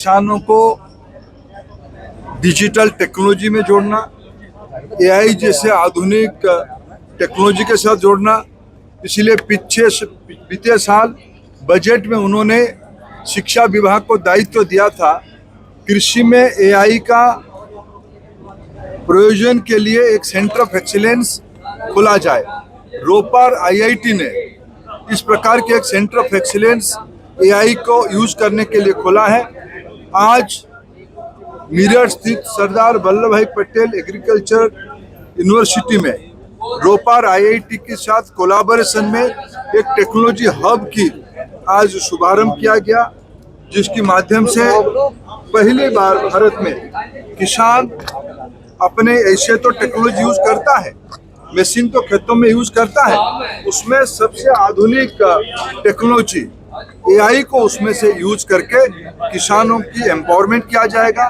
किसानों को digital technology में जोड़ना, एआई जैसे आधुनिक टेक्नोलॉजी के साथ जोड़ना। इसलिए बीते साल बजट में उन्होंने शिक्षा विभाग को दायित्व दिया था, कृषि में एआई का प्रयोजन के लिए एक सेंटर ऑफ एक्सीलेंस खोला जाए। रोपर आईआईटी ने इस प्रकार के एक सेंटर ऑफ एक्सीलेंस एआई को यूज करने के लिए खोला है। आज मेरठ स्थित सरदार वल्लभ भाई पटेल एग्रीकल्चर यूनिवर्सिटी में रोपर आईआईटी के साथ कोलैबोरेशन में एक टेक्नोलॉजी हब की आज शुभारंभ किया गया, जिसके माध्यम से पहली बार भारत में किसान अपने ऐसे तो टेक्नोलॉजी यूज करता है, मशीन तो खेतों में यूज करता है, उसमें सबसे आधुनिक टेक्नोलॉजी एआई को उसमें से यूज करके किसानों की एम्पावरमेंट किया जाएगा,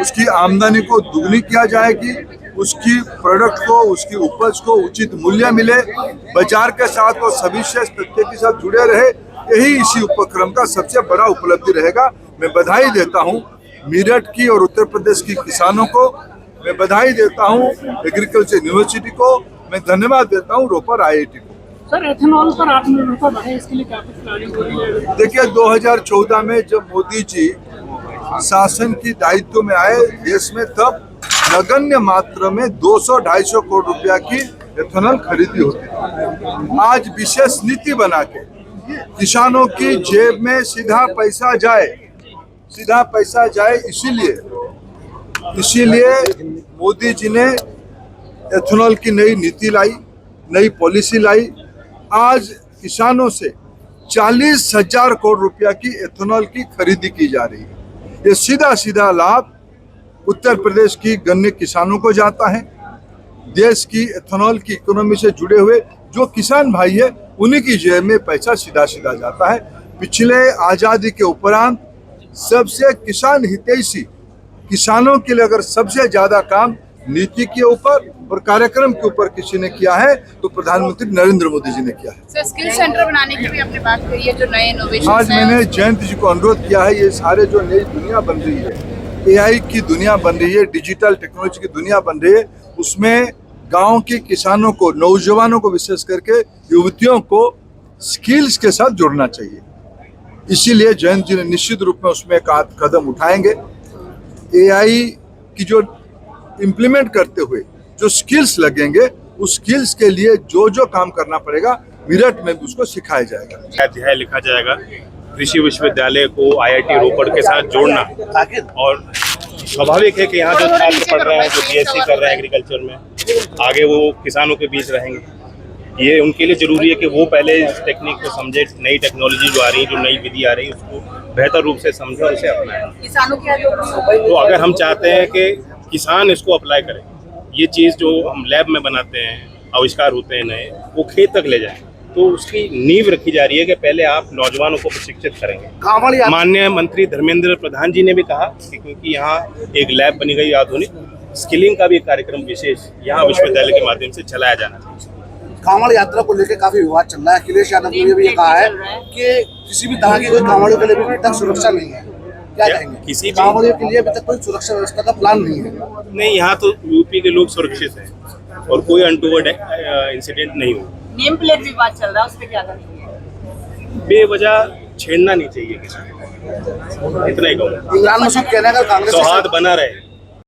उसकी आमदनी को दुगनी किया जाएगी, उसकी प्रोडक्ट को, उसकी उपज को उचित मूल्य मिले, बाजार के साथ वो सविशेष तथ्य के साथ जुड़े रहे। यही इसी उपक्रम का सबसे बड़ा उपलब्धि रहेगा। मैं बधाई देता हूँ मेरठ की और उत्तर प्रदेश की किसानों को, मैं बधाई देता हूँ एग्रीकल्चर यूनिवर्सिटी को, मैं धन्यवाद देता हूँ रोपर आईआईटी को। सर, एथेनॉल पर आत्मनिर्भरता बढ़े, इसके लिए क्या कुछ प्लानिंग हो रही है? देखिए, 2014 में जब मोदी जी शासन की दायित्व में आए देश में, तब नगण्य मात्रा में 200-250 करोड़ रुपया की एथेनॉल खरीदी होती थी। आज विशेष नीति बना के किसानों की जेब में सीधा पैसा जाए, इसीलिए मोदी जी ने एथेनॉल की नई नीति लाई, नई पॉलिसी लाई। आज किसानों से 40,000 करोड़ रुपया की एथेनॉल की खरीदी की जा रही है। ये सीधा लाभ उत्तर प्रदेश की गन्ने किसानों को जाता है। देश की एथेनॉल की इकोनॉमी से जुड़े हुए जो किसान भाई है, उन्हीं की जेब में पैसा सीधा जाता है। पिछले आज़ादी के उपरांत सबसे किसान हितैषी, किसानों के लिए अगर सबसे ज्यादा काम नीति के ऊपर और कार्यक्रम के ऊपर किसी ने किया है तो प्रधानमंत्री नरेंद्र मोदी जी ने किया है। सर, स्किल सेंटर बनाने की भी आपने बात करी है, जो नए इनोवेशन। आज मैंने जयंत जी को अनुरोध किया है, ये सारे जो नई दुनिया बन रही है, एआई की दुनिया बन रही है, डिजिटल टेक्नोलॉजी की दुनिया बन रही है, उसमें गाँव के किसानों को, नौजवानों को, विशेष करके युवतियों को स्किल्स के साथ जोड़ना चाहिए। इसीलिए जयंत जी ने निश्चित रूप में उसमें एक कदम उठाएंगे। एआई की जो इम्प्लीमेंट करते हुए जो स्किल्स लगेंगे, उस स्किल्स के लिए जो काम करना पड़ेगा मेरठ में भी उसको सिखाया जाएगा। अध्याय लिखा जाएगा कृषि विश्वविद्यालय को आईआईटी रोपड़ के साथ जोड़ना, और स्वाभाविक है कि यहाँ जो छात्र पढ़ रहे हैं, जो बीएससी कर रहे हैं एग्रीकल्चर में, आगे वो किसानों के बीच रहेंगे। ये उनके लिए जरूरी है कि वो पहले इस टेक्निक को समझे, नई टेक्नोलॉजी जो आ रही है, जो नई विधि आ रही है, उसको बेहतर रूप से समझे और उसे अपनाएं। किसानों के तो अगर हम चाहते हैं कि किसान इसको अप्लाई करें, ये चीज़ जो हम लैब में बनाते हैं, आविष्कार होते हैं नए, वो खेत तक ले जाएं, तो उसकी नींव रखी जा रही है कि पहले आप नौजवानों को प्रशिक्षित करेंगे। माननीय मंत्री धर्मेंद्र प्रधान जी ने भी कहा कि क्योंकि यहाँ एक लैब बनी गई आधुनिक, स्किलिंग का भी एक कार्यक्रम विशेष यहाँ विश्वविद्यालय के माध्यम से चलाया जाना चाहिए। कांवड़ यात्रा को लेकर काफी विवाद चल रहा है। अखिलेश यादव ने भी ये कहा है कि किसी भी तरह की कोई कांवड़ियों के लिए भी अभी तक सुरक्षा नहीं है। क्या कहेंगे? किसी कांवड़ियों के लिए अभी तक कोई सुरक्षा व्यवस्था का प्लान नहीं है। नहीं, यहाँ तो यूपी के लोग सुरक्षित हैं और कोई अनटूवर्ड इंसिडेंट नहीं हुआ। नेम प्लेट विवाद चल रहा है, उस पर क्या करेंगे? बेवजह छेड़ना नहीं चाहिए किसी को, इतना ही कहूँगा। इमरान मसूद कहना है, अगर कांग्रेस सौहार्द बना रहे।